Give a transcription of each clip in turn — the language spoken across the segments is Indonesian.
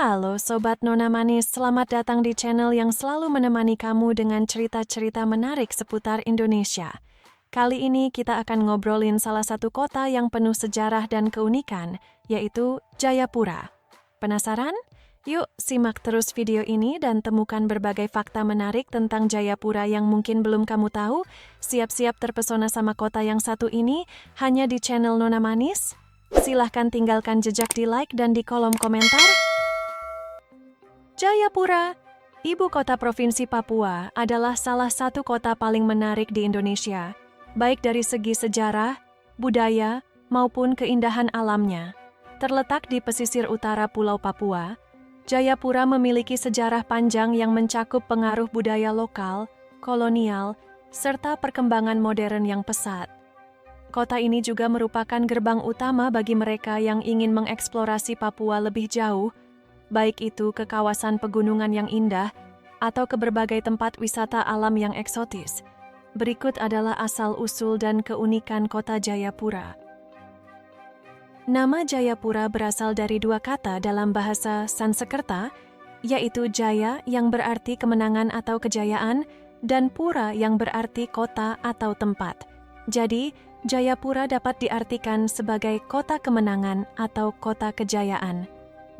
Halo Sobat Nona Manis, selamat datang di channel yang selalu menemani kamu dengan cerita-cerita menarik seputar Indonesia. Kali ini kita akan ngobrolin salah satu kota yang penuh sejarah dan keunikan, yaitu Jayapura. Penasaran? Yuk simak terus video ini dan temukan berbagai fakta menarik tentang Jayapura yang mungkin belum kamu tahu. Siap-siap terpesona sama kota yang satu ini hanya di channel Nona Manis? Silahkan tinggalkan jejak di like dan di kolom komentar. Jayapura, ibu kota provinsi Papua, adalah salah satu kota paling menarik di Indonesia, baik dari segi sejarah, budaya, maupun keindahan alamnya. Terletak di pesisir utara Pulau Papua, Jayapura memiliki sejarah panjang yang mencakup pengaruh budaya lokal, kolonial, serta perkembangan modern yang pesat. Kota ini juga merupakan gerbang utama bagi mereka yang ingin mengeksplorasi Papua lebih jauh, baik itu ke kawasan pegunungan yang indah atau ke berbagai tempat wisata alam yang eksotis. Berikut adalah asal-usul dan keunikan kota Jayapura. Nama Jayapura berasal dari dua kata dalam bahasa Sanskerta, yaitu Jaya yang berarti kemenangan atau kejayaan, dan Pura yang berarti kota atau tempat. Jadi, Jayapura dapat diartikan sebagai kota kemenangan atau kota kejayaan.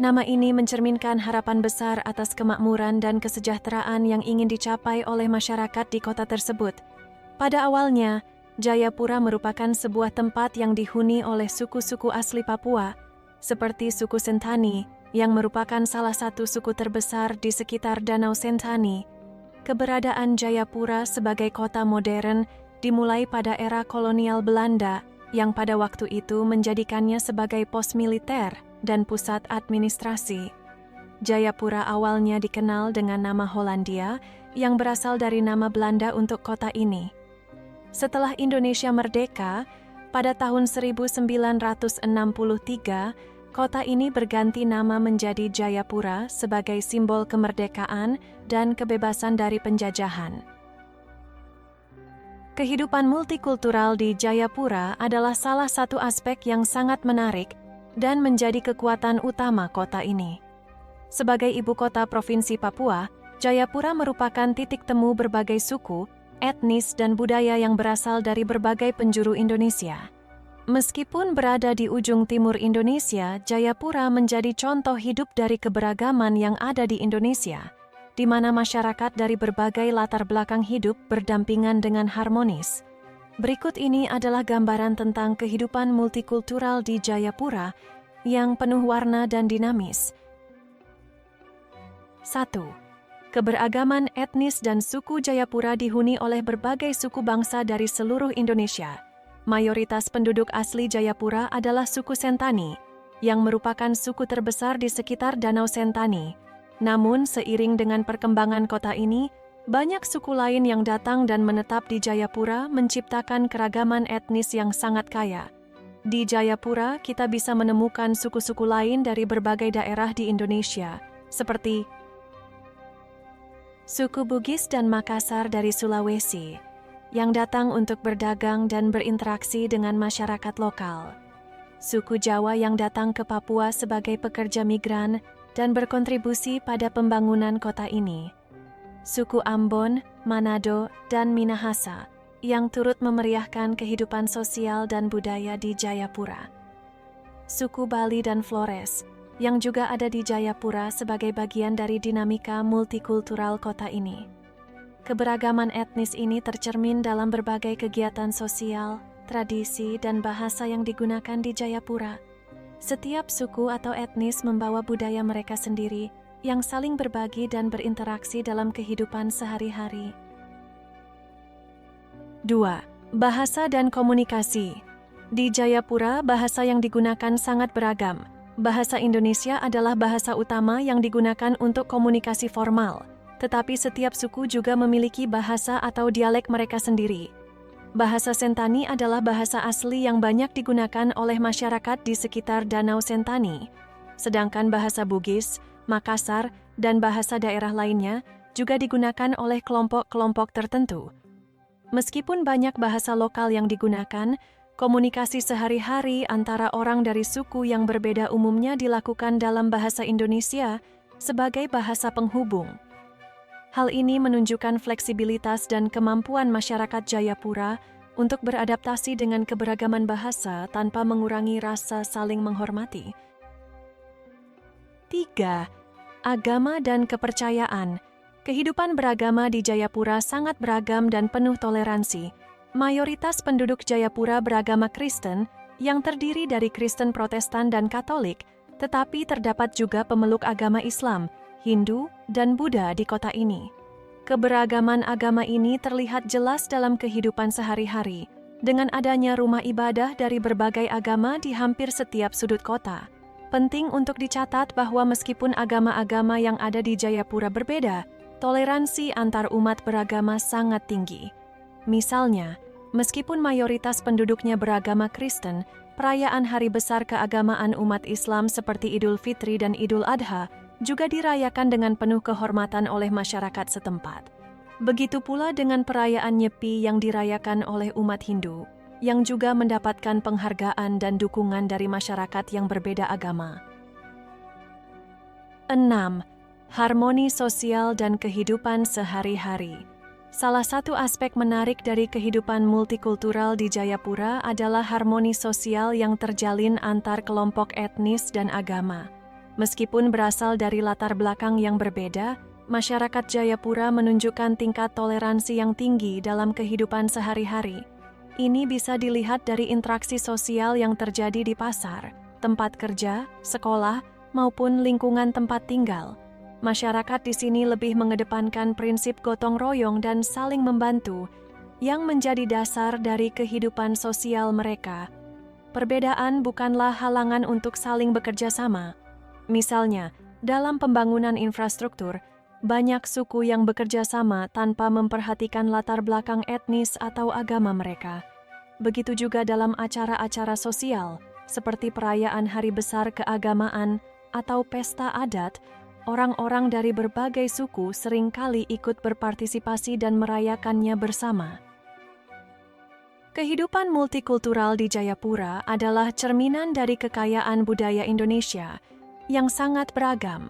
Nama ini mencerminkan harapan besar atas kemakmuran dan kesejahteraan yang ingin dicapai oleh masyarakat di kota tersebut. Pada awalnya, Jayapura merupakan sebuah tempat yang dihuni oleh suku-suku asli Papua, seperti suku Sentani, yang merupakan salah satu suku terbesar di sekitar Danau Sentani. Keberadaan Jayapura sebagai kota modern dimulai pada era kolonial Belanda, yang pada waktu itu menjadikannya sebagai pos militer dan pusat administrasi. Jayapura awalnya dikenal dengan nama Hollandia yang berasal dari nama Belanda untuk kota ini. Setelah Indonesia merdeka, pada tahun 1963, kota ini berganti nama menjadi Jayapura sebagai simbol kemerdekaan dan kebebasan dari penjajahan. Kehidupan multikultural di Jayapura adalah salah satu aspek yang sangat menarik dan menjadi kekuatan utama kota ini. Sebagai ibu kota provinsi Papua, Jayapura merupakan titik temu berbagai suku, etnis, dan budaya yang berasal dari berbagai penjuru Indonesia. Meskipun berada di ujung timur Indonesia, Jayapura menjadi contoh hidup dari keberagaman yang ada di Indonesia, di mana masyarakat dari berbagai latar belakang hidup berdampingan dengan harmonis. Berikut ini adalah gambaran tentang kehidupan multikultural di Jayapura yang penuh warna dan dinamis. 1. Keberagaman etnis dan suku Jayapura dihuni oleh berbagai suku bangsa dari seluruh Indonesia. Mayoritas penduduk asli Jayapura adalah suku Sentani, yang merupakan suku terbesar di sekitar Danau Sentani. Namun, seiring dengan perkembangan kota ini, banyak suku lain yang datang dan menetap di Jayapura menciptakan keragaman etnis yang sangat kaya. Di Jayapura, kita bisa menemukan suku-suku lain dari berbagai daerah di Indonesia, seperti suku Bugis dan Makassar dari Sulawesi, yang datang untuk berdagang dan berinteraksi dengan masyarakat lokal. Suku Jawa yang datang ke Papua sebagai pekerja migran dan berkontribusi pada pembangunan kota ini. Suku Ambon, Manado, dan Minahasa yang turut memeriahkan kehidupan sosial dan budaya di Jayapura. Suku Bali dan Flores yang juga ada di Jayapura sebagai bagian dari dinamika multikultural kota ini. Keberagaman etnis ini tercermin dalam berbagai kegiatan sosial, tradisi, dan bahasa yang digunakan di Jayapura. Setiap suku atau etnis membawa budaya mereka sendiri yang saling berbagi dan berinteraksi dalam kehidupan sehari-hari. 2. Bahasa dan komunikasi. Di Jayapura, bahasa yang digunakan sangat beragam. Bahasa Indonesia adalah bahasa utama yang digunakan untuk komunikasi formal, tetapi setiap suku juga memiliki bahasa atau dialek mereka sendiri. Bahasa Sentani adalah bahasa asli yang banyak digunakan oleh masyarakat di sekitar Danau Sentani, sedangkan bahasa Bugis, Makassar, dan bahasa daerah lainnya juga digunakan oleh kelompok-kelompok tertentu. Meskipun banyak bahasa lokal yang digunakan, Komunikasi sehari-hari antara orang dari suku yang berbeda umumnya dilakukan dalam bahasa Indonesia sebagai bahasa penghubung. Hal ini menunjukkan fleksibilitas dan kemampuan masyarakat Jayapura untuk beradaptasi dengan keberagaman bahasa tanpa mengurangi rasa saling menghormati. 3. Agama dan kepercayaan. Kehidupan beragama di Jayapura sangat beragam dan penuh toleransi. Mayoritas penduduk Jayapura beragama Kristen yang terdiri dari Kristen Protestan dan Katolik, tetapi terdapat juga pemeluk agama Islam, Hindu, dan Buddha di kota ini. Keberagaman agama ini terlihat jelas dalam kehidupan sehari-hari, dengan adanya rumah ibadah dari berbagai agama di hampir setiap sudut kota. Penting untuk dicatat bahwa meskipun agama-agama yang ada di Jayapura berbeda, toleransi antar umat beragama sangat tinggi. Misalnya, meskipun mayoritas penduduknya beragama Kristen, perayaan hari besar keagamaan umat Islam seperti Idul Fitri dan Idul Adha juga dirayakan dengan penuh kehormatan oleh masyarakat setempat. Begitu pula dengan perayaan Nyepi yang dirayakan oleh umat Hindu, yang juga mendapatkan penghargaan dan dukungan dari masyarakat yang berbeda agama. 6. Harmoni sosial dan kehidupan sehari-hari. Salah satu aspek menarik dari kehidupan multikultural di Jayapura adalah harmoni sosial yang terjalin antar kelompok etnis dan agama. Meskipun berasal dari latar belakang yang berbeda, masyarakat Jayapura menunjukkan tingkat toleransi yang tinggi dalam kehidupan sehari-hari. Ini bisa dilihat dari interaksi sosial yang terjadi di pasar, tempat kerja, sekolah, maupun lingkungan tempat tinggal. Masyarakat di sini lebih mengedepankan prinsip gotong royong dan saling membantu, yang menjadi dasar dari kehidupan sosial mereka. Perbedaan bukanlah halangan untuk saling bekerja sama. Misalnya, dalam pembangunan infrastruktur, banyak suku yang bekerja sama tanpa memperhatikan latar belakang etnis atau agama mereka. Begitu juga dalam acara-acara sosial, seperti perayaan hari besar keagamaan atau pesta adat. Orang-orang dari berbagai suku seringkali ikut berpartisipasi dan merayakannya bersama. Kehidupan multikultural di Jayapura adalah cerminan dari kekayaan budaya Indonesia yang sangat beragam.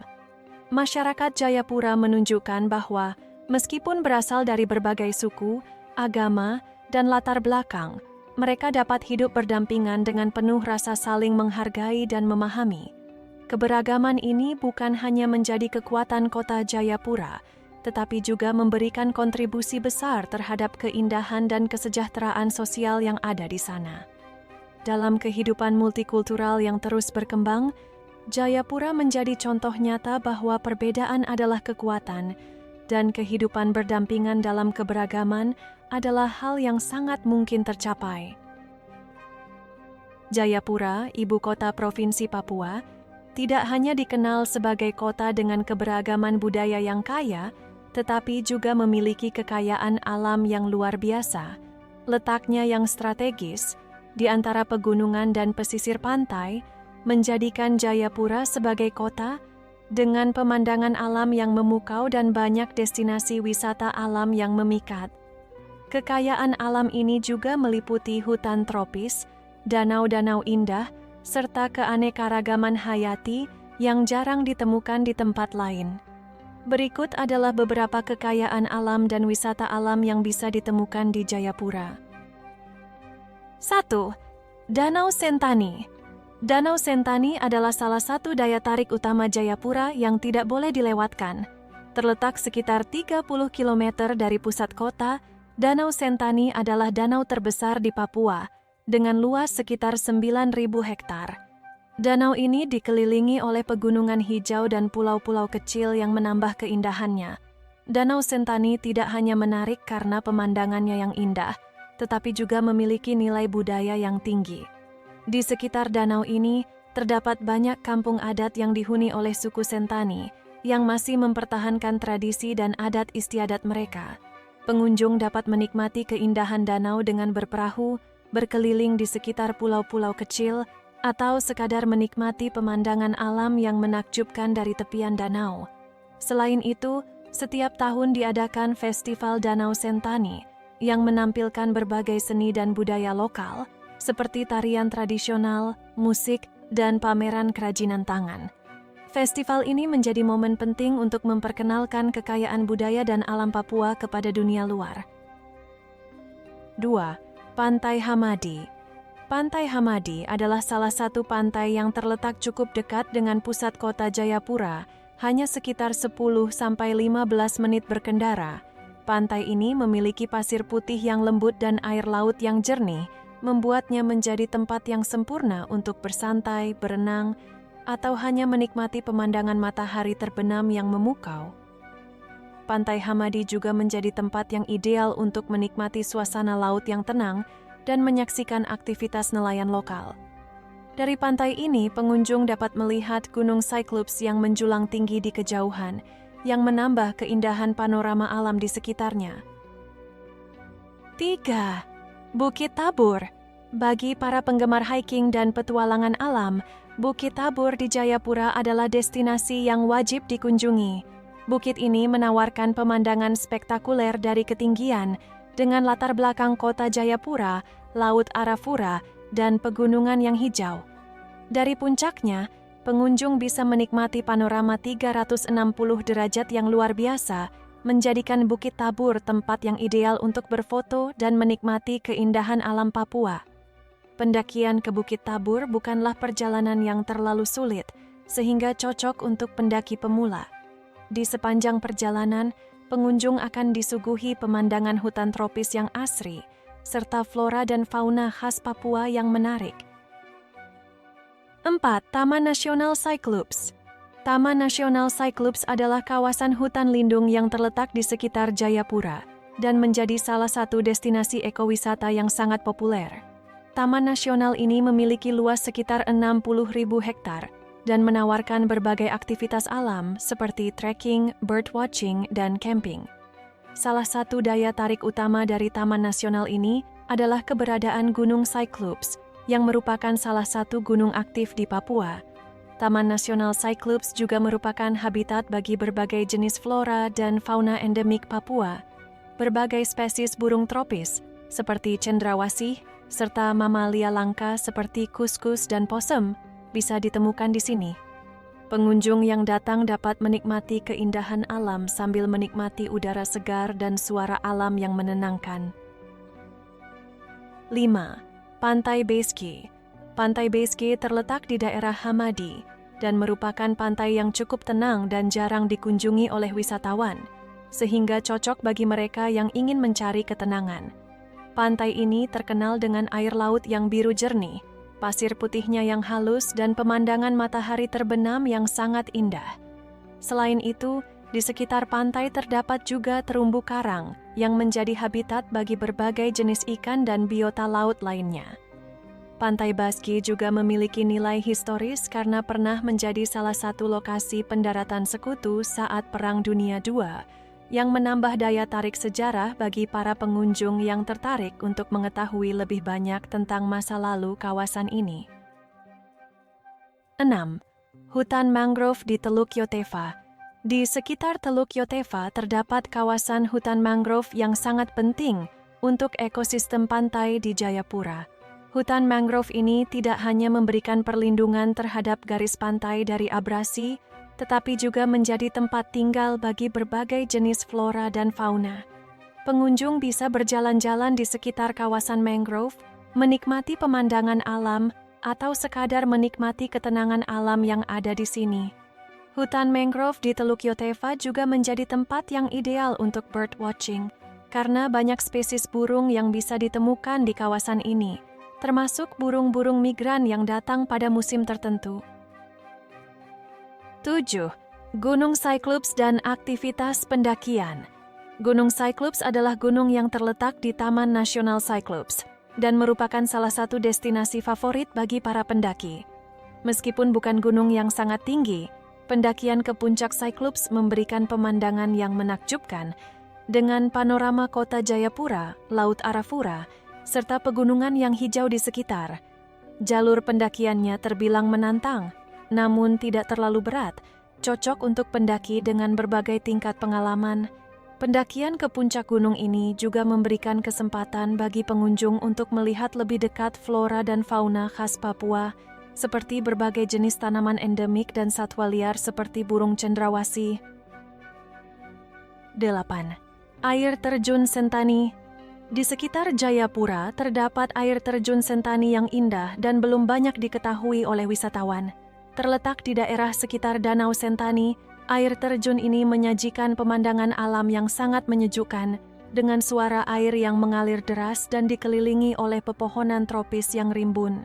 Masyarakat Jayapura menunjukkan bahwa meskipun berasal dari berbagai suku, agama, dan latar belakang, mereka dapat hidup berdampingan dengan penuh rasa saling menghargai dan memahami. Keberagaman ini bukan hanya menjadi kekuatan kota Jayapura, tetapi juga memberikan kontribusi besar terhadap keindahan dan kesejahteraan sosial yang ada di sana. Dalam kehidupan multikultural yang terus berkembang, Jayapura menjadi contoh nyata bahwa perbedaan adalah kekuatan, dan kehidupan berdampingan dalam keberagaman adalah hal yang sangat mungkin tercapai. Jayapura, ibu kota Provinsi Papua, tidak hanya dikenal sebagai kota dengan keberagaman budaya yang kaya, tetapi juga memiliki kekayaan alam yang luar biasa. Letaknya yang strategis, di antara pegunungan dan pesisir pantai, menjadikan Jayapura sebagai kota dengan pemandangan alam yang memukau dan banyak destinasi wisata alam yang memikat. Kekayaan alam ini juga meliputi hutan tropis, danau-danau indah, serta keanekaragaman hayati yang jarang ditemukan di tempat lain. Berikut adalah beberapa kekayaan alam dan wisata alam yang bisa ditemukan di Jayapura. 1. Danau Sentani. Danau Sentani adalah salah satu daya tarik utama Jayapura yang tidak boleh dilewatkan. Terletak sekitar 30 km dari pusat kota, Danau Sentani adalah danau terbesar di Papua, dengan luas sekitar 9.000 hektar. Danau ini dikelilingi oleh pegunungan hijau dan pulau-pulau kecil yang menambah keindahannya. Danau Sentani tidak hanya menarik karena pemandangannya yang indah, tetapi juga memiliki nilai budaya yang tinggi. Di sekitar danau ini, terdapat banyak kampung adat yang dihuni oleh suku Sentani, yang masih mempertahankan tradisi dan adat istiadat mereka. Pengunjung dapat menikmati keindahan danau dengan berperahu, berkeliling di sekitar pulau-pulau kecil, atau sekadar menikmati pemandangan alam yang menakjubkan dari tepian danau. Selain itu, setiap tahun diadakan Festival Danau Sentani yang menampilkan berbagai seni dan budaya lokal, seperti tarian tradisional, musik, dan pameran kerajinan tangan. Festival ini menjadi momen penting untuk memperkenalkan kekayaan budaya dan alam Papua kepada dunia luar. 2. Pantai Hamadi. Pantai Hamadi adalah salah satu pantai yang terletak cukup dekat dengan pusat kota Jayapura, hanya sekitar 10-15 menit berkendara. Pantai ini memiliki pasir putih yang lembut dan air laut yang jernih, membuatnya menjadi tempat yang sempurna untuk bersantai, berenang, atau hanya menikmati pemandangan matahari terbenam yang memukau. Pantai Hamadi juga menjadi tempat yang ideal untuk menikmati suasana laut yang tenang dan menyaksikan aktivitas nelayan lokal. Dari pantai ini, pengunjung dapat melihat Gunung Cyclops yang menjulang tinggi di kejauhan, yang menambah keindahan panorama alam di sekitarnya. 3. Bukit Tabur. Bagi para penggemar hiking dan petualangan alam, Bukit Tabur di Jayapura adalah destinasi yang wajib dikunjungi. Bukit ini menawarkan pemandangan spektakuler dari ketinggian dengan latar belakang kota Jayapura, Laut Arafura, dan pegunungan yang hijau. Dari puncaknya, pengunjung bisa menikmati panorama 360 derajat yang luar biasa, menjadikan Bukit Tabur tempat yang ideal untuk berfoto dan menikmati keindahan alam Papua. Pendakian ke Bukit Tabur bukanlah perjalanan yang terlalu sulit, sehingga cocok untuk pendaki pemula. Di sepanjang perjalanan, pengunjung akan disuguhi pemandangan hutan tropis yang asri, serta flora dan fauna khas Papua yang menarik. 4. Taman Nasional Cyclops. Taman Nasional Cyclops adalah kawasan hutan lindung yang terletak di sekitar Jayapura dan menjadi salah satu destinasi ekowisata yang sangat populer. Taman Nasional ini memiliki luas sekitar 60.000 hektar dan menawarkan berbagai aktivitas alam seperti trekking, birdwatching, dan camping. Salah satu daya tarik utama dari Taman Nasional ini adalah keberadaan Gunung Cyclops, yang merupakan salah satu gunung aktif di Papua. Taman Nasional Cyclops juga merupakan habitat bagi berbagai jenis flora dan fauna endemik Papua. Berbagai spesies burung tropis, seperti cendrawasih, serta mamalia langka seperti kuskus dan possum, bisa ditemukan di sini. Pengunjung yang datang dapat menikmati keindahan alam sambil menikmati udara segar dan suara alam yang menenangkan. 5. Pantai Beski. Pantai Beski terletak di daerah Hamadi dan merupakan pantai yang cukup tenang dan jarang dikunjungi oleh wisatawan, sehingga cocok bagi mereka yang ingin mencari ketenangan. Pantai ini terkenal dengan air laut yang biru jernih, pasir putihnya yang halus, dan pemandangan matahari terbenam yang sangat indah. Selain itu, di sekitar pantai terdapat juga terumbu karang yang menjadi habitat bagi berbagai jenis ikan dan biota laut lainnya. Pantai Beski juga memiliki nilai historis karena pernah menjadi salah satu lokasi pendaratan sekutu saat Perang Dunia II, yang menambah daya tarik sejarah bagi para pengunjung yang tertarik untuk mengetahui lebih banyak tentang masa lalu kawasan ini. 6. Hutan mangrove di Teluk Yotefa. Di sekitar Teluk Yotefa terdapat kawasan hutan mangrove yang sangat penting untuk ekosistem pantai di Jayapura. Hutan mangrove ini tidak hanya memberikan perlindungan terhadap garis pantai dari abrasi, tetapi juga menjadi tempat tinggal bagi berbagai jenis flora dan fauna. Pengunjung bisa berjalan-jalan di sekitar kawasan mangrove, menikmati pemandangan alam, atau sekadar menikmati ketenangan alam yang ada di sini. Hutan mangrove di Teluk Yotefa juga menjadi tempat yang ideal untuk birdwatching, karena banyak spesies burung yang bisa ditemukan di kawasan ini, termasuk burung-burung migran yang datang pada musim tertentu. 7. Gunung Cyclops dan aktivitas pendakian. Gunung Cyclops adalah gunung yang terletak di Taman Nasional Cyclops dan merupakan salah satu destinasi favorit bagi para pendaki. Meskipun bukan gunung yang sangat tinggi, pendakian ke puncak Cyclops memberikan pemandangan yang menakjubkan dengan panorama kota Jayapura, Laut Arafura, serta pegunungan yang hijau di sekitar. Jalur pendakiannya terbilang menantang, namun tidak terlalu berat, cocok untuk pendaki dengan berbagai tingkat pengalaman. Pendakian ke puncak gunung ini juga memberikan kesempatan bagi pengunjung untuk melihat lebih dekat flora dan fauna khas Papua, seperti berbagai jenis tanaman endemik dan satwa liar seperti burung cendrawasih. 8. Air Terjun Sentani. Di sekitar Jayapura terdapat air terjun Sentani yang indah dan belum banyak diketahui oleh wisatawan. Terletak di daerah sekitar Danau Sentani, air terjun ini menyajikan pemandangan alam yang sangat menyejukkan dengan suara air yang mengalir deras dan dikelilingi oleh pepohonan tropis yang rimbun.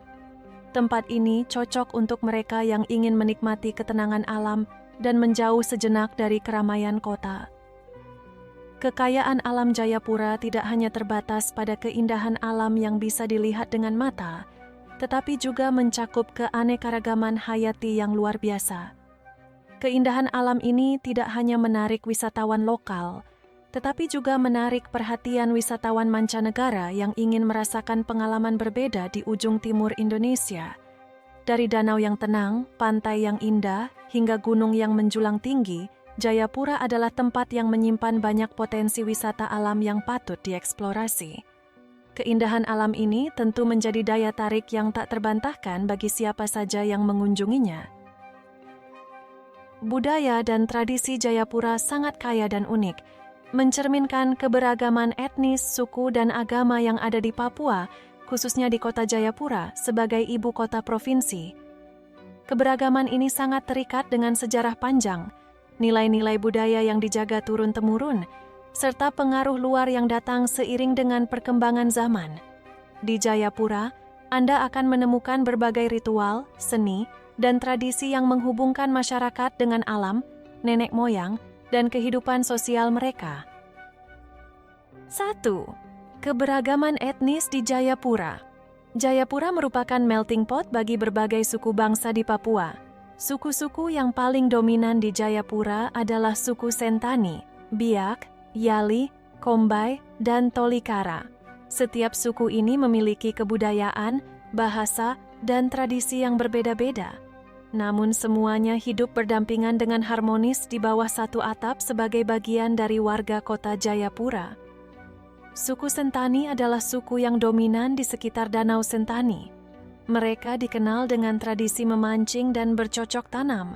Tempat ini cocok untuk mereka yang ingin menikmati ketenangan alam dan menjauh sejenak dari keramaian kota. Kekayaan alam Jayapura tidak hanya terbatas pada keindahan alam yang bisa dilihat dengan mata, tetapi juga mencakup keanekaragaman hayati yang luar biasa. Keindahan alam ini tidak hanya menarik wisatawan lokal, tetapi juga menarik perhatian wisatawan mancanegara yang ingin merasakan pengalaman berbeda di ujung timur Indonesia. Dari danau yang tenang, pantai yang indah, hingga gunung yang menjulang tinggi, Jayapura adalah tempat yang menyimpan banyak potensi wisata alam yang patut dieksplorasi. Keindahan alam ini tentu menjadi daya tarik yang tak terbantahkan bagi siapa saja yang mengunjunginya. Budaya dan tradisi Jayapura sangat kaya dan unik, mencerminkan keberagaman etnis, suku, dan agama yang ada di Papua, khususnya di kota Jayapura sebagai ibu kota provinsi. Keberagaman ini sangat terikat dengan sejarah panjang, nilai-nilai budaya yang dijaga turun-temurun, serta pengaruh luar yang datang seiring dengan perkembangan zaman. Di Jayapura, Anda akan menemukan berbagai ritual, seni, dan tradisi yang menghubungkan masyarakat dengan alam, nenek moyang, dan kehidupan sosial mereka. 1. Keberagaman etnis di Jayapura. Jayapura merupakan melting pot bagi berbagai suku bangsa di Papua. Suku-suku yang paling dominan di Jayapura adalah suku Sentani, Biak, Yali, Kombai, dan Tolikara. Setiap suku ini memiliki kebudayaan, bahasa, dan tradisi yang berbeda-beda. Namun semuanya hidup berdampingan dengan harmonis di bawah satu atap sebagai bagian dari warga kota Jayapura. Suku Sentani adalah suku yang dominan di sekitar Danau Sentani. Mereka dikenal dengan tradisi memancing dan bercocok tanam.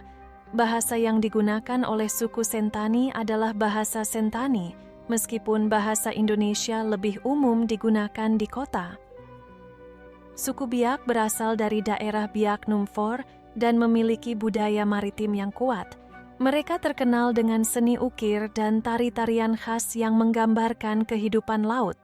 Bahasa yang digunakan oleh suku Sentani adalah bahasa Sentani, meskipun bahasa Indonesia lebih umum digunakan di kota. Suku Biak berasal dari daerah Biak Numfor dan memiliki budaya maritim yang kuat. Mereka terkenal dengan seni ukir dan tari-tarian khas yang menggambarkan kehidupan laut.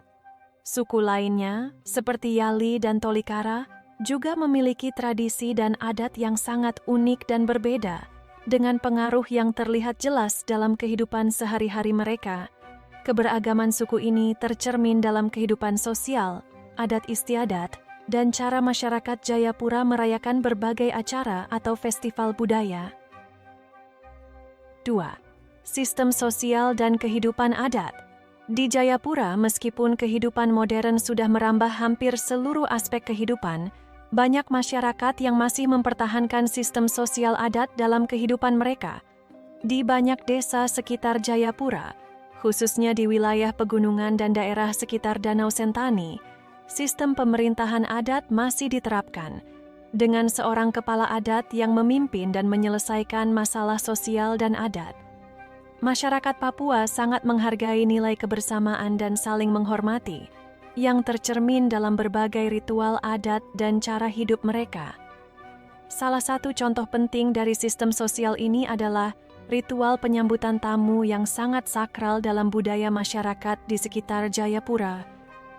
Suku lainnya, seperti Yali dan Tolikara, juga memiliki tradisi dan adat yang sangat unik dan berbeda, dengan pengaruh yang terlihat jelas dalam kehidupan sehari-hari mereka. Keberagaman suku ini tercermin dalam kehidupan sosial, adat istiadat, dan cara masyarakat Jayapura merayakan berbagai acara atau festival budaya. 2. Sistem sosial dan kehidupan adat. Di Jayapura, meskipun kehidupan modern sudah merambah hampir seluruh aspek kehidupan, banyak masyarakat yang masih mempertahankan sistem sosial adat dalam kehidupan mereka. Di banyak desa sekitar Jayapura, khususnya di wilayah pegunungan dan daerah sekitar Danau Sentani, sistem pemerintahan adat masih diterapkan, dengan seorang kepala adat yang memimpin dan menyelesaikan masalah sosial dan adat. Masyarakat Papua sangat menghargai nilai kebersamaan dan saling menghormati, yang tercermin dalam berbagai ritual adat dan cara hidup mereka. Salah satu contoh penting dari sistem sosial ini adalah ritual penyambutan tamu yang sangat sakral dalam budaya masyarakat di sekitar Jayapura.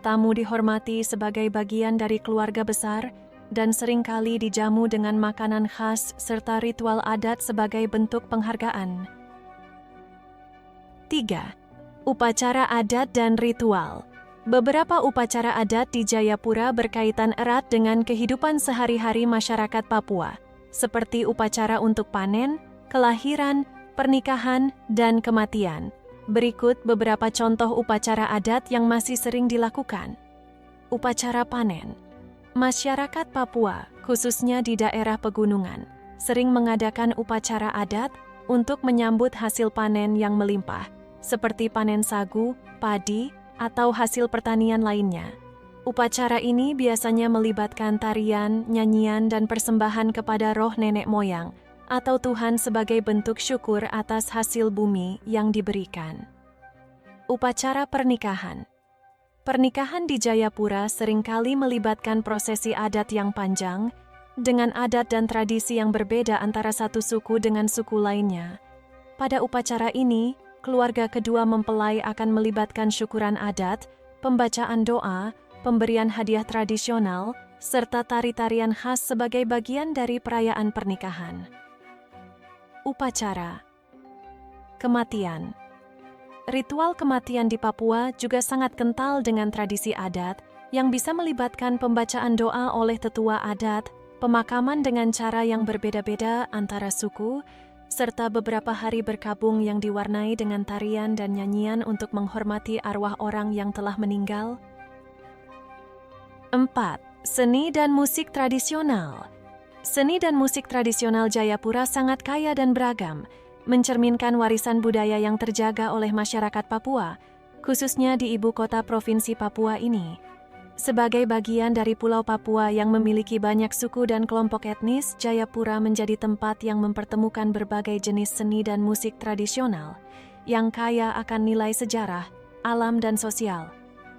Tamu dihormati sebagai bagian dari keluarga besar dan seringkali dijamu dengan makanan khas serta ritual adat sebagai bentuk penghargaan. 3. Upacara adat dan ritual. Beberapa upacara adat di Jayapura berkaitan erat dengan kehidupan sehari-hari masyarakat Papua, seperti upacara untuk panen, kelahiran, pernikahan, dan kematian. Berikut beberapa contoh upacara adat yang masih sering dilakukan. Upacara panen. Masyarakat Papua, khususnya di daerah pegunungan, sering mengadakan upacara adat untuk menyambut hasil panen yang melimpah, seperti panen sagu, padi, atau hasil pertanian lainnya. Upacara ini biasanya melibatkan tarian, nyanyian, dan persembahan kepada roh nenek moyang atau Tuhan sebagai bentuk syukur atas hasil bumi yang diberikan. Upacara pernikahan. Pernikahan di Jayapura seringkali melibatkan prosesi adat yang panjang, dengan adat dan tradisi yang berbeda antara satu suku dengan suku lainnya. Pada upacara ini, keluarga kedua mempelai akan melibatkan syukuran adat, pembacaan doa, pemberian hadiah tradisional, serta tari-tarian khas sebagai bagian dari perayaan pernikahan. Upacara kematian. Ritual kematian di Papua juga sangat kental dengan tradisi adat yang bisa melibatkan pembacaan doa oleh tetua adat, pemakaman dengan cara yang berbeda-beda antara suku, serta beberapa hari berkabung yang diwarnai dengan tarian dan nyanyian untuk menghormati arwah orang yang telah meninggal. 4. Seni dan musik tradisional. Seni dan musik tradisional Jayapura sangat kaya dan beragam, mencerminkan warisan budaya yang terjaga oleh masyarakat Papua, khususnya di ibu kota provinsi Papua ini. Sebagai bagian dari Pulau Papua yang memiliki banyak suku dan kelompok etnis, Jayapura menjadi tempat yang mempertemukan berbagai jenis seni dan musik tradisional, yang kaya akan nilai sejarah, alam, dan sosial.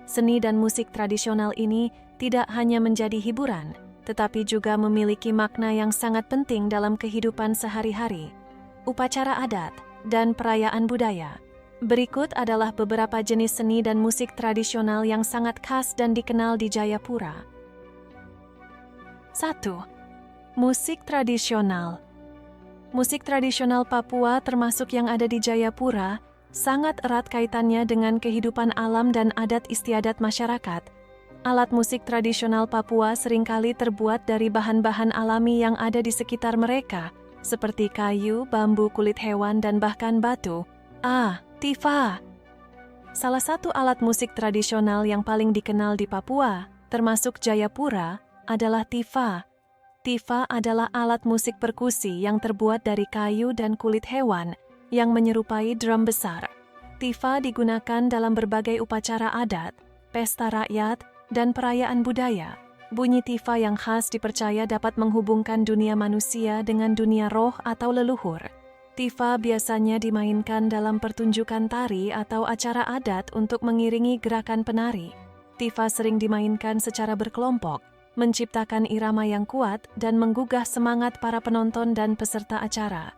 Seni dan musik tradisional ini tidak hanya menjadi hiburan, tetapi juga memiliki makna yang sangat penting dalam kehidupan sehari-hari, upacara adat, dan perayaan budaya. Berikut adalah beberapa jenis seni dan musik tradisional yang sangat khas dan dikenal di Jayapura. 1. Musik tradisional. Musik tradisional Papua termasuk yang ada di Jayapura sangat erat kaitannya dengan kehidupan alam dan adat istiadat masyarakat. Alat musik tradisional Papua seringkali terbuat dari bahan-bahan alami yang ada di sekitar mereka, seperti kayu, bambu, kulit hewan, dan bahkan batu. Tifa. Salah satu alat musik tradisional yang paling dikenal di Papua, termasuk Jayapura, adalah tifa. Tifa adalah alat musik perkusi yang terbuat dari kayu dan kulit hewan yang menyerupai drum besar. Tifa digunakan dalam berbagai upacara adat, pesta rakyat, dan perayaan budaya. Bunyi tifa yang khas dipercaya dapat menghubungkan dunia manusia dengan dunia roh atau leluhur. Tifa biasanya dimainkan dalam pertunjukan tari atau acara adat untuk mengiringi gerakan penari. Tifa sering dimainkan secara berkelompok, menciptakan irama yang kuat dan menggugah semangat para penonton dan peserta acara.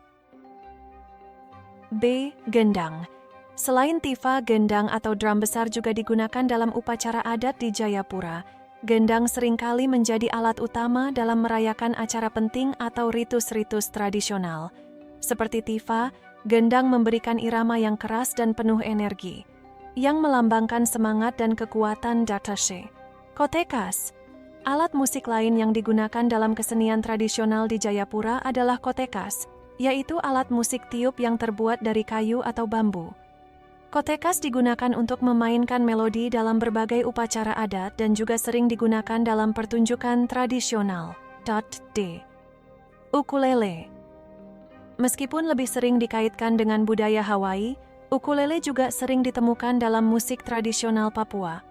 B. Gendang. Selain tifa, gendang atau drum besar juga digunakan dalam upacara adat di Jayapura. Gendang seringkali menjadi alat utama dalam merayakan acara penting atau ritus-ritus tradisional. Seperti tifa, gendang memberikan irama yang keras dan penuh energi, yang melambangkan semangat dan kekuatan datashe. Kotekas. Alat musik lain yang digunakan dalam kesenian tradisional di Jayapura adalah kotekas, yaitu alat musik tiup yang terbuat dari kayu atau bambu. Kotekas digunakan untuk memainkan melodi dalam berbagai upacara adat dan juga sering digunakan dalam pertunjukan tradisional. D. Ukulele. Meskipun lebih sering dikaitkan dengan budaya Hawaii, ukulele juga sering ditemukan dalam musik tradisional Papua.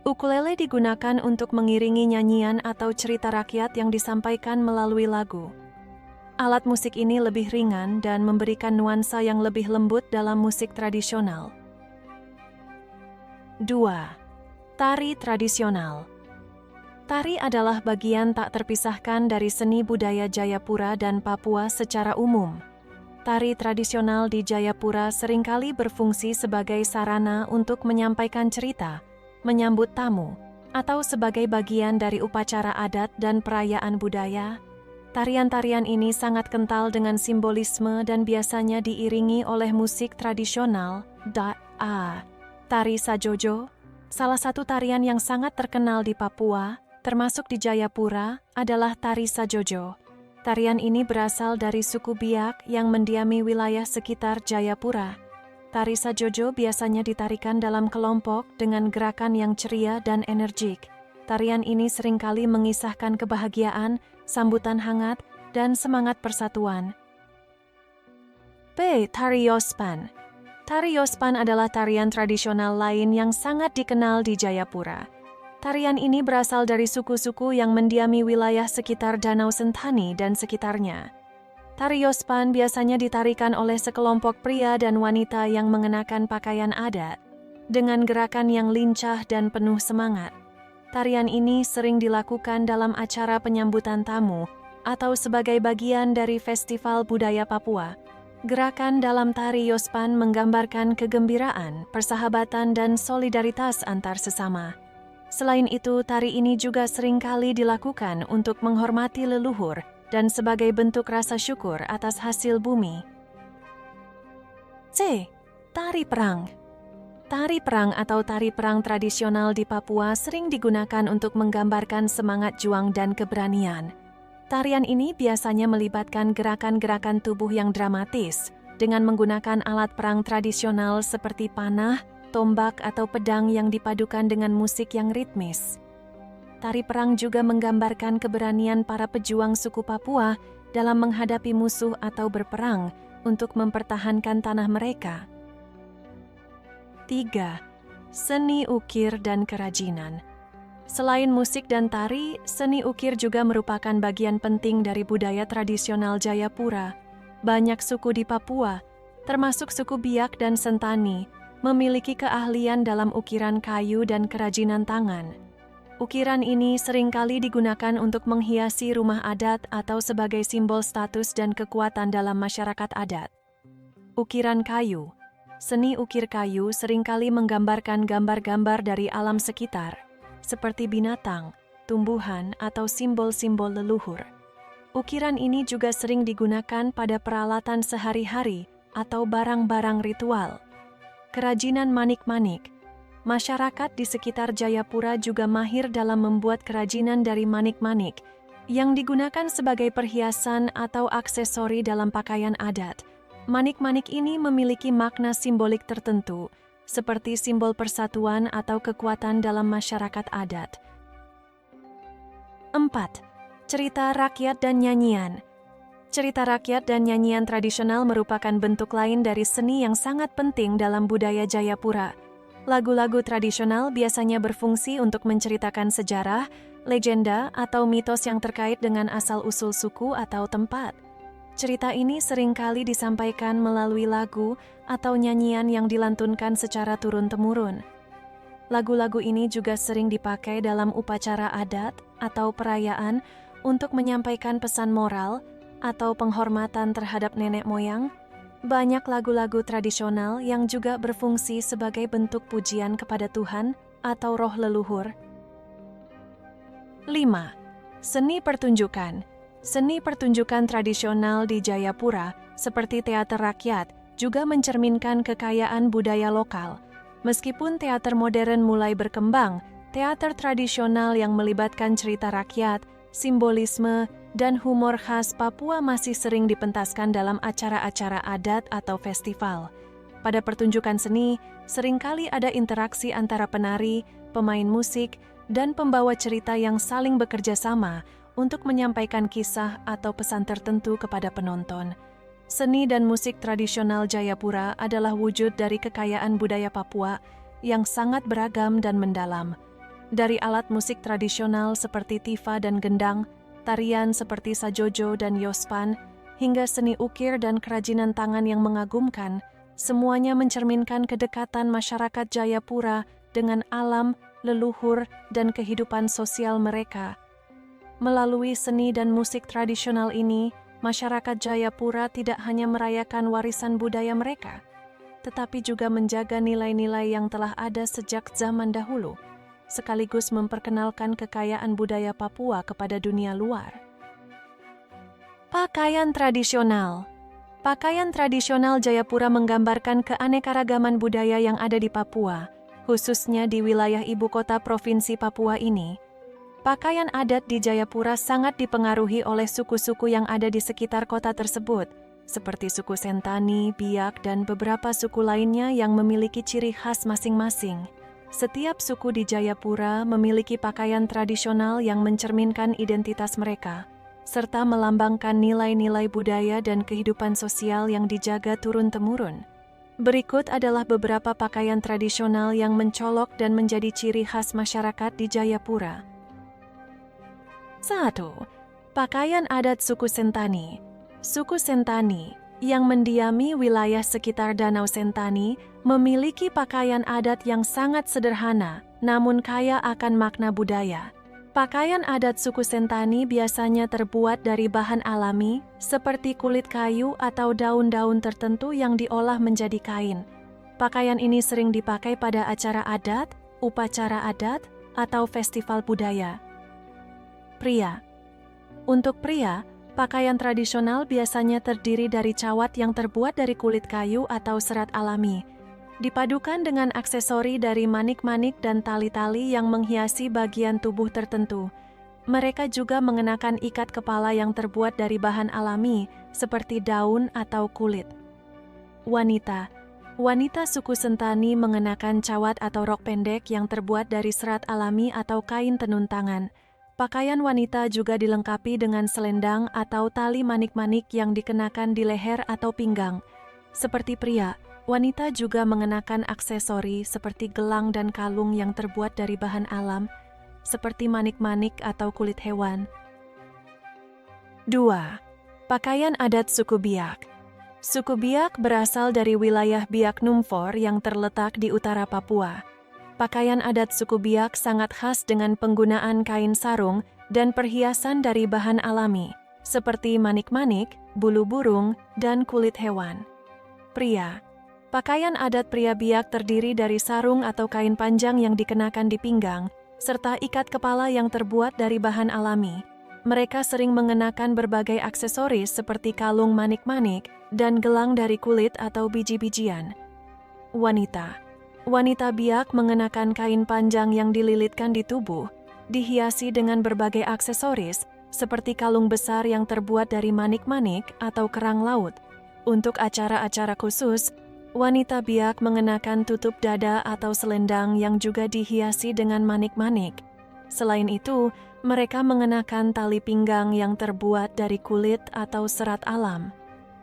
Ukulele digunakan untuk mengiringi nyanyian atau cerita rakyat yang disampaikan melalui lagu. Alat musik ini lebih ringan dan memberikan nuansa yang lebih lembut dalam musik tradisional. 2. Tari tradisional. Tari adalah bagian tak terpisahkan dari seni budaya Jayapura dan Papua secara umum. Tari tradisional di Jayapura seringkali berfungsi sebagai sarana untuk menyampaikan cerita, menyambut tamu, atau sebagai bagian dari upacara adat dan perayaan budaya. Tarian-tarian ini sangat kental dengan simbolisme dan biasanya diiringi oleh musik tradisional. Tari Sajojo, salah satu tarian yang sangat terkenal di Papua, termasuk di Jayapura, adalah Tari Sajojo. Tarian ini berasal dari suku Biak yang mendiami wilayah sekitar Jayapura. Tari Sajojo biasanya ditarikan dalam kelompok dengan gerakan yang ceria dan energik. Tarian ini seringkali mengisahkan kebahagiaan, sambutan hangat, dan semangat persatuan. B. Tari Yospan. Tari Yospan adalah tarian tradisional lain yang sangat dikenal di Jayapura. Tarian ini berasal dari suku-suku yang mendiami wilayah sekitar Danau Sentani dan sekitarnya. Tari Yospan biasanya ditarikan oleh sekelompok pria dan wanita yang mengenakan pakaian adat, dengan gerakan yang lincah dan penuh semangat. Tarian ini sering dilakukan dalam acara penyambutan tamu atau sebagai bagian dari Festival Budaya Papua. Gerakan dalam tari Yospan menggambarkan kegembiraan, persahabatan, dan solidaritas antar sesama. Selain itu, tari ini juga seringkali dilakukan untuk menghormati leluhur dan sebagai bentuk rasa syukur atas hasil bumi. C. Tari perang. Tari perang atau tari perang tradisional di Papua sering digunakan untuk menggambarkan semangat juang dan keberanian. Tarian ini biasanya melibatkan gerakan-gerakan tubuh yang dramatis dengan menggunakan alat perang tradisional seperti panah, tombak, atau pedang yang dipadukan dengan musik yang ritmis. Tari perang juga menggambarkan keberanian para pejuang suku Papua dalam menghadapi musuh atau berperang untuk mempertahankan tanah mereka. 3. Seni ukir dan kerajinan. Selain musik dan tari, seni ukir juga merupakan bagian penting dari budaya tradisional Jayapura. Banyak suku di Papua, termasuk suku Biak dan Sentani, memiliki keahlian dalam ukiran kayu dan kerajinan tangan. Ukiran ini seringkali digunakan untuk menghiasi rumah adat atau sebagai simbol status dan kekuatan dalam masyarakat adat. Ukiran kayu. Seni ukir kayu seringkali menggambarkan gambar-gambar dari alam sekitar, seperti binatang, tumbuhan, atau simbol-simbol leluhur. Ukiran ini juga sering digunakan pada peralatan sehari-hari atau barang-barang ritual. Kerajinan manik-manik. Masyarakat di sekitar Jayapura juga mahir dalam membuat kerajinan dari manik-manik yang digunakan sebagai perhiasan atau aksesori dalam pakaian adat. Manik-manik ini memiliki makna simbolik tertentu, seperti simbol persatuan atau kekuatan dalam masyarakat adat. 4. Cerita rakyat dan nyanyian. Cerita rakyat dan nyanyian tradisional merupakan bentuk lain dari seni yang sangat penting dalam budaya Jayapura. Lagu-lagu tradisional biasanya berfungsi untuk menceritakan sejarah, legenda, atau mitos yang terkait dengan asal-usul suku atau tempat. Cerita ini seringkali disampaikan melalui lagu atau nyanyian yang dilantunkan secara turun-temurun. Lagu-lagu ini juga sering dipakai dalam upacara adat atau perayaan untuk menyampaikan pesan moral atau penghormatan terhadap nenek moyang. Banyak lagu-lagu tradisional yang juga berfungsi sebagai bentuk pujian kepada Tuhan atau roh leluhur. 5. Seni pertunjukan. Seni pertunjukan tradisional di Jayapura, seperti teater rakyat, juga mencerminkan kekayaan budaya lokal. Meskipun teater modern mulai berkembang, teater tradisional yang melibatkan cerita rakyat, simbolisme, dan humor khas Papua masih sering dipentaskan dalam acara-acara adat atau festival. Pada pertunjukan seni, seringkali ada interaksi antara penari, pemain musik, dan pembawa cerita yang saling bekerja sama untuk menyampaikan kisah atau pesan tertentu kepada penonton. Seni dan musik tradisional Jayapura adalah wujud dari kekayaan budaya Papua yang sangat beragam dan mendalam. Dari alat musik tradisional seperti tifa dan gendang, tarian seperti sajojo dan yospan, hingga seni ukir dan kerajinan tangan yang mengagumkan, semuanya mencerminkan kedekatan masyarakat Jayapura dengan alam, leluhur, dan kehidupan sosial mereka. Melalui seni dan musik tradisional ini, masyarakat Jayapura tidak hanya merayakan warisan budaya mereka, tetapi juga menjaga nilai-nilai yang telah ada sejak zaman dahulu, sekaligus memperkenalkan kekayaan budaya Papua kepada dunia luar. Pakaian tradisional. Pakaian tradisional Jayapura menggambarkan keanekaragaman budaya yang ada di Papua, khususnya di wilayah ibu kota provinsi Papua ini. Pakaian adat di Jayapura sangat dipengaruhi oleh suku-suku yang ada di sekitar kota tersebut, seperti suku Sentani, Biak, dan beberapa suku lainnya yang memiliki ciri khas masing-masing. Setiap suku di Jayapura memiliki pakaian tradisional yang mencerminkan identitas mereka, serta melambangkan nilai-nilai budaya dan kehidupan sosial yang dijaga turun-temurun. Berikut adalah beberapa pakaian tradisional yang mencolok dan menjadi ciri khas masyarakat di Jayapura. 1. Pakaian adat suku Sentani. Suku Sentani yang mendiami wilayah sekitar Danau Sentani memiliki pakaian adat yang sangat sederhana, namun kaya akan makna budaya. Pakaian adat suku Sentani biasanya terbuat dari bahan alami seperti kulit kayu atau daun-daun tertentu yang diolah menjadi kain. Pakaian ini sering dipakai pada acara adat, upacara adat, atau festival budaya. Pria. Untuk pria, pakaian tradisional biasanya terdiri dari cawat yang terbuat dari kulit kayu atau serat alami, dipadukan dengan aksesori dari manik-manik dan tali-tali yang menghiasi bagian tubuh tertentu. Mereka juga mengenakan ikat kepala yang terbuat dari bahan alami, seperti daun atau kulit. Wanita. Wanita suku Sentani mengenakan cawat atau rok pendek yang terbuat dari serat alami atau kain tenun tangan. Pakaian wanita juga dilengkapi dengan selendang atau tali manik-manik yang dikenakan di leher atau pinggang. Seperti pria, wanita juga mengenakan aksesori seperti gelang dan kalung yang terbuat dari bahan alam, seperti manik-manik atau kulit hewan. 2. Pakaian adat suku Biak. Suku Biak berasal dari wilayah Biak Numfor yang terletak di utara Papua. Pakaian adat suku Biak sangat khas dengan penggunaan kain sarung dan perhiasan dari bahan alami, seperti manik-manik, bulu burung, dan kulit hewan. Pria. Pakaian adat pria Biak terdiri dari sarung atau kain panjang yang dikenakan di pinggang, serta ikat kepala yang terbuat dari bahan alami. Mereka sering mengenakan berbagai aksesoris seperti kalung manik-manik dan gelang dari kulit atau biji-bijian. Wanita. Wanita Biak mengenakan kain panjang yang dililitkan di tubuh, dihiasi dengan berbagai aksesoris seperti kalung besar yang terbuat dari manik-manik atau kerang laut. Untuk acara-acara khusus, wanita Biak mengenakan tutup dada atau selendang yang juga dihiasi dengan manik-manik. Selain itu, mereka mengenakan tali pinggang yang terbuat dari kulit atau serat alam.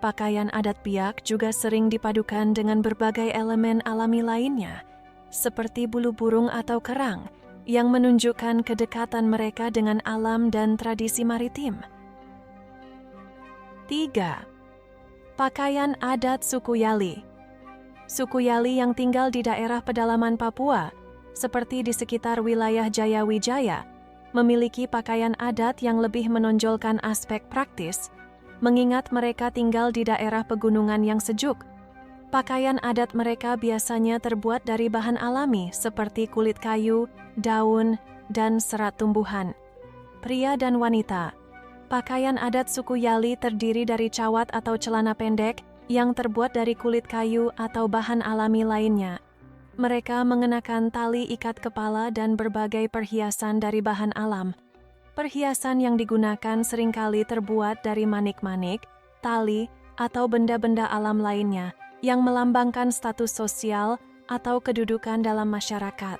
Pakaian adat Biak juga sering dipadukan dengan berbagai elemen alami lainnya, seperti bulu burung atau kerang, yang menunjukkan kedekatan mereka dengan alam dan tradisi maritim. 3. Pakaian adat suku Yali. Suku Yali yang tinggal di daerah pedalaman Papua, seperti di sekitar wilayah Jayawijaya, memiliki pakaian adat yang lebih menonjolkan aspek praktis, mengingat mereka tinggal di daerah pegunungan yang sejuk. Pakaian adat mereka biasanya terbuat dari bahan alami seperti kulit kayu, daun, dan serat tumbuhan. Pria dan wanita. Pakaian adat suku Yali terdiri dari cawat atau celana pendek yang terbuat dari kulit kayu atau bahan alami lainnya. Mereka mengenakan tali ikat kepala dan berbagai perhiasan dari bahan alam. Perhiasan yang digunakan seringkali terbuat dari manik-manik, tali, atau benda-benda alam lainnya yang melambangkan status sosial atau kedudukan dalam masyarakat.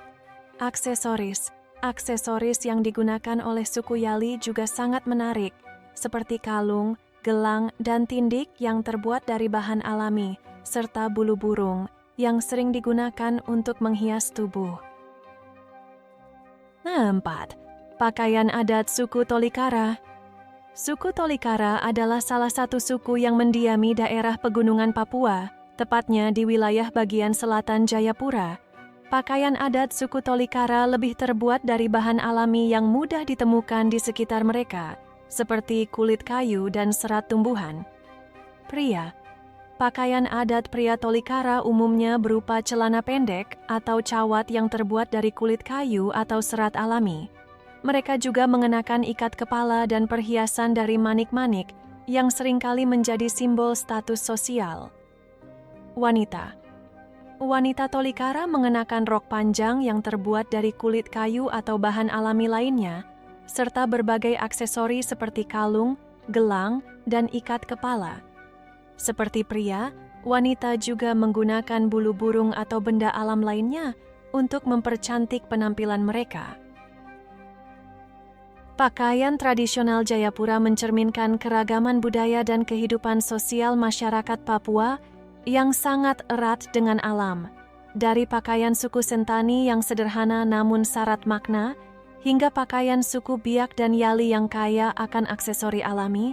Aksesoris. Aksesoris yang digunakan oleh suku Yali juga sangat menarik, seperti kalung, gelang, dan tindik yang terbuat dari bahan alami, serta bulu burung yang sering digunakan untuk menghias tubuh. 4. Pakaian adat suku Tolikara. Suku Tolikara adalah salah satu suku yang mendiami daerah pegunungan Papua, tepatnya di wilayah bagian selatan Jayapura. Pakaian adat suku Tolikara lebih terbuat dari bahan alami yang mudah ditemukan di sekitar mereka, seperti kulit kayu dan serat tumbuhan. Pria. Pakaian adat pria Tolikara umumnya berupa celana pendek atau cawat yang terbuat dari kulit kayu atau serat alami. Mereka juga mengenakan ikat kepala dan perhiasan dari manik-manik yang seringkali menjadi simbol status sosial. Wanita. Wanita Tolikara mengenakan rok panjang yang terbuat dari kulit kayu atau bahan alami lainnya, serta berbagai aksesori seperti kalung, gelang, dan ikat kepala. Seperti pria, wanita juga menggunakan bulu burung atau benda alam lainnya untuk mempercantik penampilan mereka. Pakaian tradisional Jayapura mencerminkan keragaman budaya dan kehidupan sosial masyarakat Papua yang sangat erat dengan alam. Dari pakaian suku Sentani yang sederhana namun syarat makna, hingga pakaian suku Biak dan Yali yang kaya akan aksesori alami,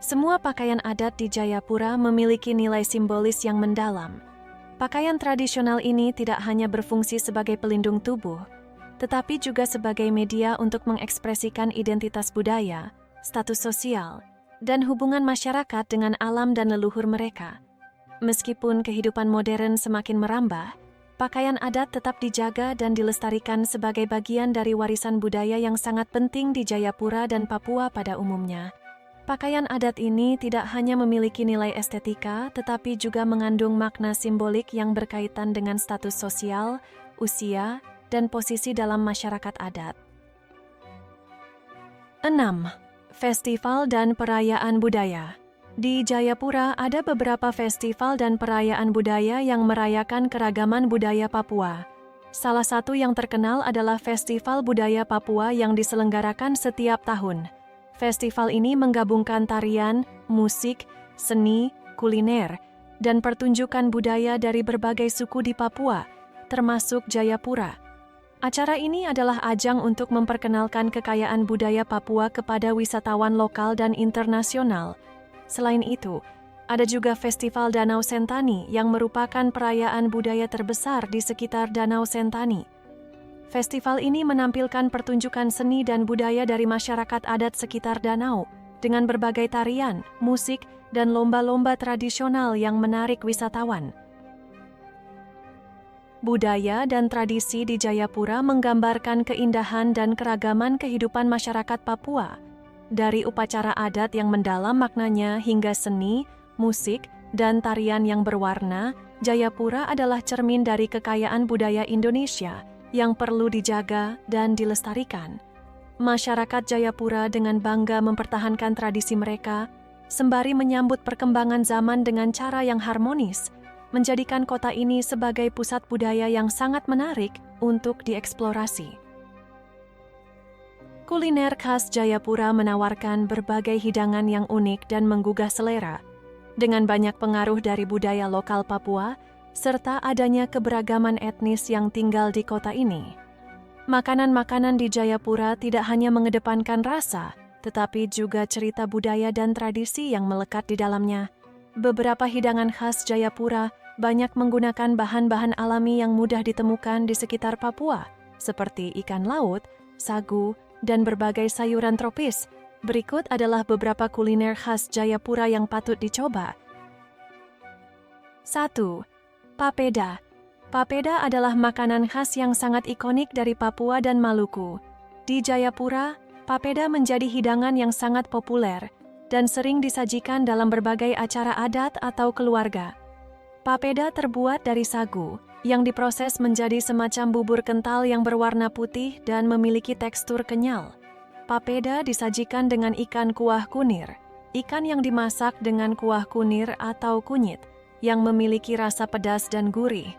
semua pakaian adat di Jayapura memiliki nilai simbolis yang mendalam. Pakaian tradisional ini tidak hanya berfungsi sebagai pelindung tubuh, tetapi juga sebagai media untuk mengekspresikan identitas budaya, status sosial, dan hubungan masyarakat dengan alam dan leluhur mereka. Meskipun kehidupan modern semakin merambah, pakaian adat tetap dijaga dan dilestarikan sebagai bagian dari warisan budaya yang sangat penting di Jayapura dan Papua pada umumnya. Pakaian adat ini tidak hanya memiliki nilai estetika, tetapi juga mengandung makna simbolik yang berkaitan dengan status sosial, usia, dan posisi dalam masyarakat adat. 6. Festival dan perayaan budaya. Di Jayapura ada beberapa festival dan perayaan budaya yang merayakan keragaman budaya Papua. Salah satu yang terkenal adalah Festival Budaya Papua yang diselenggarakan setiap tahun. Festival ini menggabungkan tarian, musik, seni, kuliner, dan pertunjukan budaya dari berbagai suku di Papua, termasuk Jayapura. Acara ini adalah ajang untuk memperkenalkan kekayaan budaya Papua kepada wisatawan lokal dan internasional. Selain itu, ada juga Festival Danau Sentani yang merupakan perayaan budaya terbesar di sekitar Danau Sentani. Festival ini menampilkan pertunjukan seni dan budaya dari masyarakat adat sekitar danau dengan berbagai tarian, musik, dan lomba-lomba tradisional yang menarik wisatawan. Budaya dan tradisi di Jayapura menggambarkan keindahan dan keragaman kehidupan masyarakat Papua. Dari upacara adat yang mendalam maknanya hingga seni, musik, dan tarian yang berwarna, Jayapura adalah cermin dari kekayaan budaya Indonesia yang perlu dijaga dan dilestarikan. Masyarakat Jayapura dengan bangga mempertahankan tradisi mereka, sembari menyambut perkembangan zaman dengan cara yang harmonis, menjadikan kota ini sebagai pusat budaya yang sangat menarik untuk dieksplorasi. Kuliner khas Jayapura menawarkan berbagai hidangan yang unik dan menggugah selera, dengan banyak pengaruh dari budaya lokal Papua, serta adanya keberagaman etnis yang tinggal di kota ini. Makanan-makanan di Jayapura tidak hanya mengedepankan rasa, tetapi juga cerita budaya dan tradisi yang melekat di dalamnya. Beberapa hidangan khas Jayapura banyak menggunakan bahan-bahan alami yang mudah ditemukan di sekitar Papua, seperti ikan laut, sagu, dan berbagai sayuran tropis. Berikut adalah beberapa kuliner khas Jayapura yang patut dicoba. 1. Papeda. Papeda adalah makanan khas yang sangat ikonik dari Papua dan Maluku. Di Jayapura, papeda menjadi hidangan yang sangat populer dan sering disajikan dalam berbagai acara adat atau keluarga. Papeda terbuat dari sagu, yang diproses menjadi semacam bubur kental yang berwarna putih dan memiliki tekstur kenyal. Papeda disajikan dengan ikan kuah kunir, ikan yang dimasak dengan kuah kunir atau kunyit, yang memiliki rasa pedas dan gurih.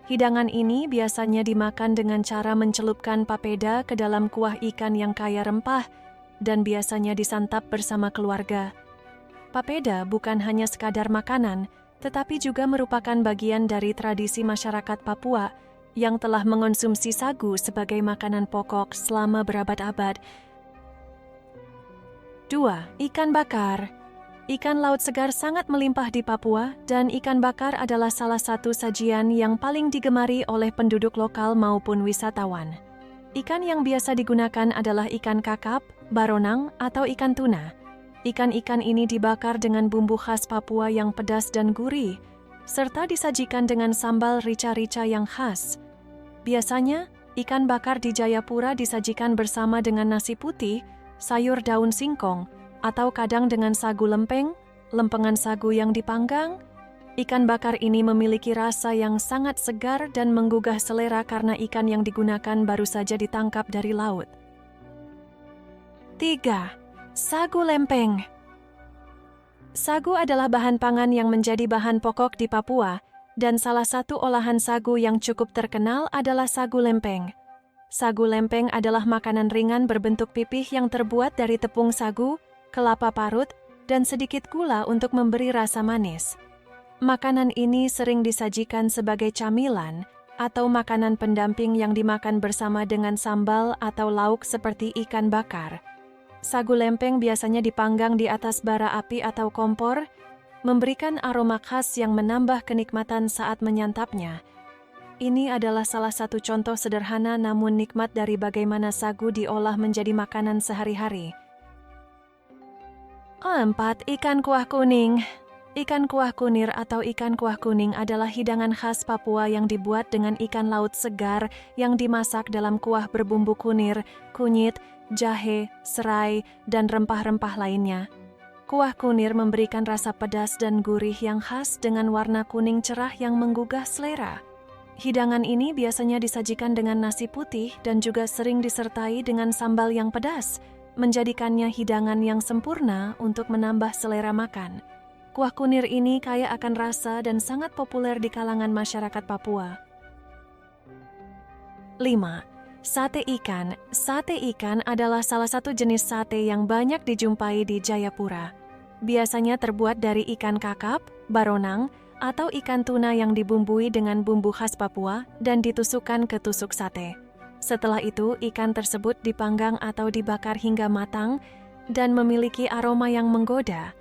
Hidangan ini biasanya dimakan dengan cara mencelupkan papeda ke dalam kuah ikan yang kaya rempah dan biasanya disantap bersama keluarga. Papeda bukan hanya sekadar makanan, tetapi juga merupakan bagian dari tradisi masyarakat Papua yang telah mengonsumsi sagu sebagai makanan pokok selama berabad-abad. 2. Ikan bakar. Ikan laut segar sangat melimpah di Papua dan ikan bakar adalah salah satu sajian yang paling digemari oleh penduduk lokal maupun wisatawan. Ikan yang biasa digunakan adalah ikan kakap, baronang, atau ikan tuna. Ikan-ikan ini dibakar dengan bumbu khas Papua yang pedas dan gurih, serta disajikan dengan sambal rica-rica yang khas. Biasanya, ikan bakar di Jayapura disajikan bersama dengan nasi putih, sayur daun singkong, atau kadang dengan sagu lempeng, lempengan sagu yang dipanggang. Ikan bakar ini memiliki rasa yang sangat segar dan menggugah selera karena ikan yang digunakan baru saja ditangkap dari laut. 3. Sagu lempeng. Sagu adalah bahan pangan yang menjadi bahan pokok di Papua, dan salah satu olahan sagu yang cukup terkenal adalah sagu lempeng. Sagu lempeng adalah makanan ringan berbentuk pipih yang terbuat dari tepung sagu, kelapa parut, dan sedikit gula untuk memberi rasa manis. Makanan ini sering disajikan sebagai camilan atau makanan pendamping yang dimakan bersama dengan sambal atau lauk seperti ikan bakar. Sagu lempeng biasanya dipanggang di atas bara api atau kompor, memberikan aroma khas yang menambah kenikmatan saat menyantapnya. Ini adalah salah satu contoh sederhana namun nikmat dari bagaimana sagu diolah menjadi makanan sehari-hari. 4. Ikan kuah kuning. Ikan kuah kunir atau ikan kuah kuning adalah hidangan khas Papua yang dibuat dengan ikan laut segar yang dimasak dalam kuah berbumbu kunir, kunyit, jahe, serai, dan rempah-rempah lainnya. Kuah kunir memberikan rasa pedas dan gurih yang khas dengan warna kuning cerah yang menggugah selera. Hidangan ini biasanya disajikan dengan nasi putih dan juga sering disertai dengan sambal yang pedas, menjadikannya hidangan yang sempurna untuk menambah selera makan. Kuah kunir ini kaya akan rasa dan sangat populer di kalangan masyarakat Papua. 5. Sate ikan. Sate ikan adalah salah satu jenis sate yang banyak dijumpai di Jayapura. Biasanya terbuat dari ikan kakap, baronang, atau ikan tuna yang dibumbui dengan bumbu khas Papua dan ditusukkan ke tusuk sate. Setelah itu, ikan tersebut dipanggang atau dibakar hingga matang dan memiliki aroma yang menggoda.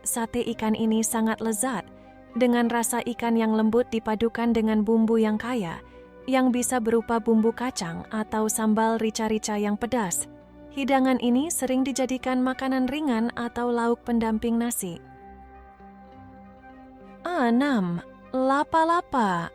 Sate ikan ini sangat lezat, dengan rasa ikan yang lembut dipadukan dengan bumbu yang kaya, yang bisa berupa bumbu kacang atau sambal rica-rica yang pedas. Hidangan ini sering dijadikan makanan ringan atau lauk pendamping nasi. 6. Lapa-lapa.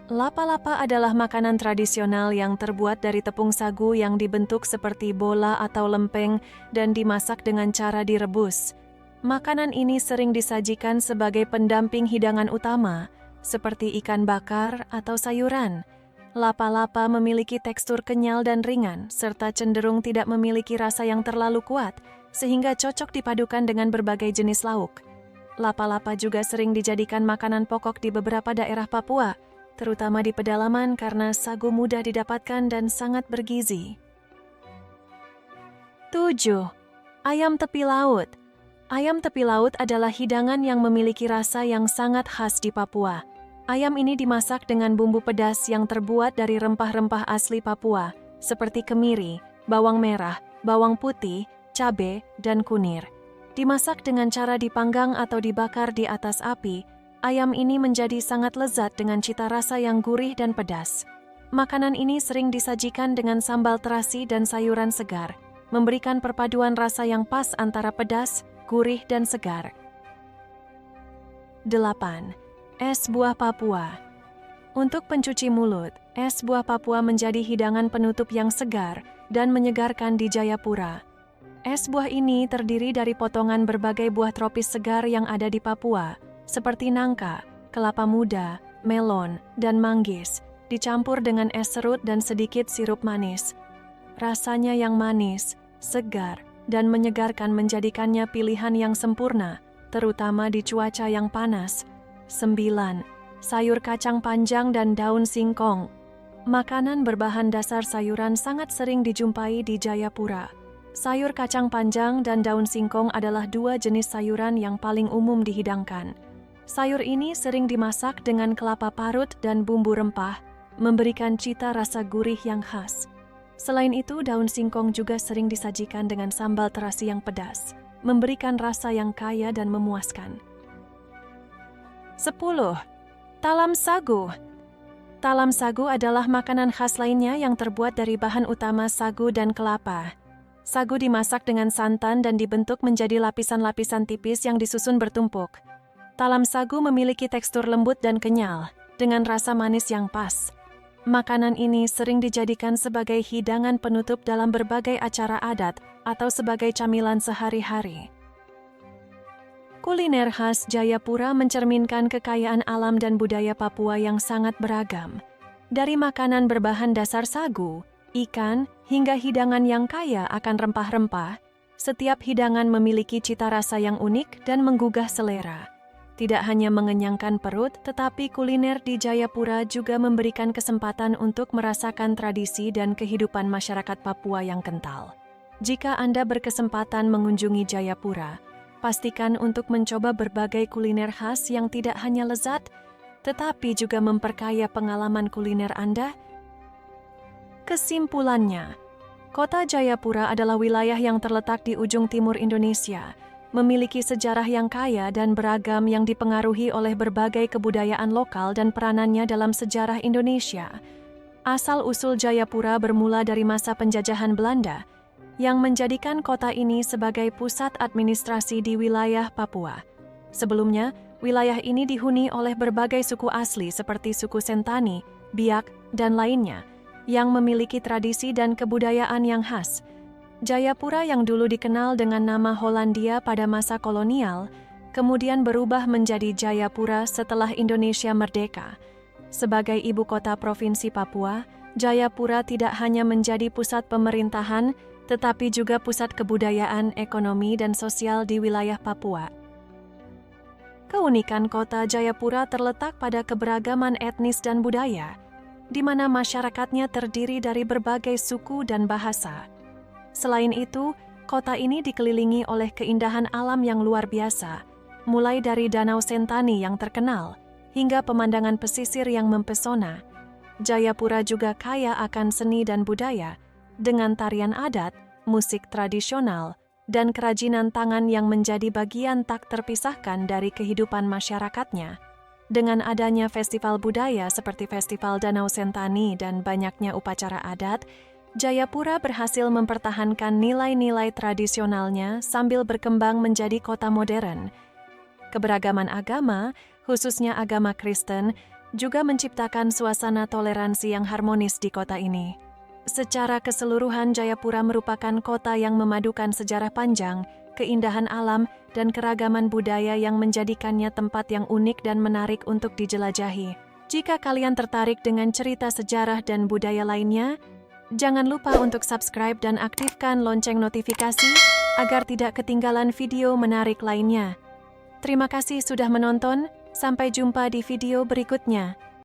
Lapa-lapa adalah makanan tradisional yang terbuat dari tepung sagu yang dibentuk seperti bola atau lempeng dan dimasak dengan cara direbus. Makanan ini sering disajikan sebagai pendamping hidangan utama, seperti ikan bakar atau sayuran. Lapa-lapa memiliki tekstur kenyal dan ringan, serta cenderung tidak memiliki rasa yang terlalu kuat, sehingga cocok dipadukan dengan berbagai jenis lauk. Lapa-lapa juga sering dijadikan makanan pokok di beberapa daerah Papua, terutama di pedalaman karena sagu mudah didapatkan dan sangat bergizi. 7. Ayam tepi laut. Ayam tepi laut adalah hidangan yang memiliki rasa yang sangat khas di Papua. Ayam ini dimasak dengan bumbu pedas yang terbuat dari rempah-rempah asli Papua, seperti kemiri, bawang merah, bawang putih, cabai, dan kunir. Dimasak dengan cara dipanggang atau dibakar di atas api, ayam ini menjadi sangat lezat dengan cita rasa yang gurih dan pedas. Makanan ini sering disajikan dengan sambal terasi dan sayuran segar, memberikan perpaduan rasa yang pas antara pedas, gurih, dan segar. 8. Es buah Papua. Untuk pencuci mulut, es buah Papua menjadi hidangan penutup yang segar dan menyegarkan di Jayapura. Es buah ini terdiri dari potongan berbagai buah tropis segar yang ada di Papua, seperti nangka, kelapa muda, melon, dan manggis, dicampur dengan es serut dan sedikit sirup manis. Rasanya yang manis, segar, dan menyegarkan menjadikannya pilihan yang sempurna, terutama di cuaca yang panas. 9. Sayur kacang panjang dan daun singkong. Makanan berbahan dasar sayuran sangat sering dijumpai di Jayapura. Sayur kacang panjang dan daun singkong adalah dua jenis sayuran yang paling umum dihidangkan. Sayur ini sering dimasak dengan kelapa parut dan bumbu rempah, memberikan cita rasa gurih yang khas. Selain itu, daun singkong juga sering disajikan dengan sambal terasi yang pedas, memberikan rasa yang kaya dan memuaskan. 10. Talam sagu. Talam sagu adalah makanan khas lainnya yang terbuat dari bahan utama sagu dan kelapa. Sagu dimasak dengan santan dan dibentuk menjadi lapisan-lapisan tipis yang disusun bertumpuk. Talam sagu memiliki tekstur lembut dan kenyal, dengan rasa manis yang pas. Makanan ini sering dijadikan sebagai hidangan penutup dalam berbagai acara adat atau sebagai camilan sehari-hari. Kuliner khas Jayapura mencerminkan kekayaan alam dan budaya Papua yang sangat beragam. Dari makanan berbahan dasar sagu, ikan, hingga hidangan yang kaya akan rempah-rempah, setiap hidangan memiliki cita rasa yang unik dan menggugah selera. Tidak hanya mengenyangkan perut, tetapi kuliner di Jayapura juga memberikan kesempatan untuk merasakan tradisi dan kehidupan masyarakat Papua yang kental. Jika Anda berkesempatan mengunjungi Jayapura, Pastikan untuk mencoba berbagai kuliner khas yang tidak hanya lezat, tetapi juga memperkaya pengalaman kuliner Anda. Kesimpulannya, Kota Jayapura adalah wilayah yang terletak di ujung timur Indonesia, memiliki sejarah yang kaya dan beragam yang dipengaruhi oleh berbagai kebudayaan lokal dan peranannya dalam sejarah Indonesia. Asal-usul Jayapura bermula dari masa penjajahan Belanda, yang menjadikan kota ini sebagai pusat administrasi di wilayah Papua. Sebelumnya, wilayah ini dihuni oleh berbagai suku asli seperti suku Sentani, Biak, dan lainnya, yang memiliki tradisi dan kebudayaan yang khas. Jayapura yang dulu dikenal dengan nama Hollandia pada masa kolonial, kemudian berubah menjadi Jayapura setelah Indonesia merdeka. Sebagai ibu kota Provinsi Papua, Jayapura tidak hanya menjadi pusat pemerintahan, tetapi juga pusat kebudayaan, ekonomi, dan sosial di wilayah Papua. Keunikan kota Jayapura terletak pada keberagaman etnis dan budaya, di mana masyarakatnya terdiri dari berbagai suku dan bahasa. Selain itu, kota ini dikelilingi oleh keindahan alam yang luar biasa, mulai dari Danau Sentani yang terkenal, hingga pemandangan pesisir yang mempesona. Jayapura juga kaya akan seni dan budaya, dengan tarian adat, musik tradisional, dan kerajinan tangan yang menjadi bagian tak terpisahkan dari kehidupan masyarakatnya. Dengan adanya festival budaya seperti Festival Danau Sentani dan banyaknya upacara adat, Jayapura berhasil mempertahankan nilai-nilai tradisionalnya sambil berkembang menjadi kota modern. Keberagaman agama, khususnya agama Kristen, juga menciptakan suasana toleransi yang harmonis di kota ini. Secara keseluruhan, Jayapura merupakan kota yang memadukan sejarah panjang, keindahan alam, dan keragaman budaya yang menjadikannya tempat yang unik dan menarik untuk dijelajahi. Jika kalian tertarik dengan cerita sejarah dan budaya lainnya, jangan lupa untuk subscribe dan aktifkan lonceng notifikasi agar tidak ketinggalan video menarik lainnya. Terima kasih sudah menonton, sampai jumpa di video berikutnya.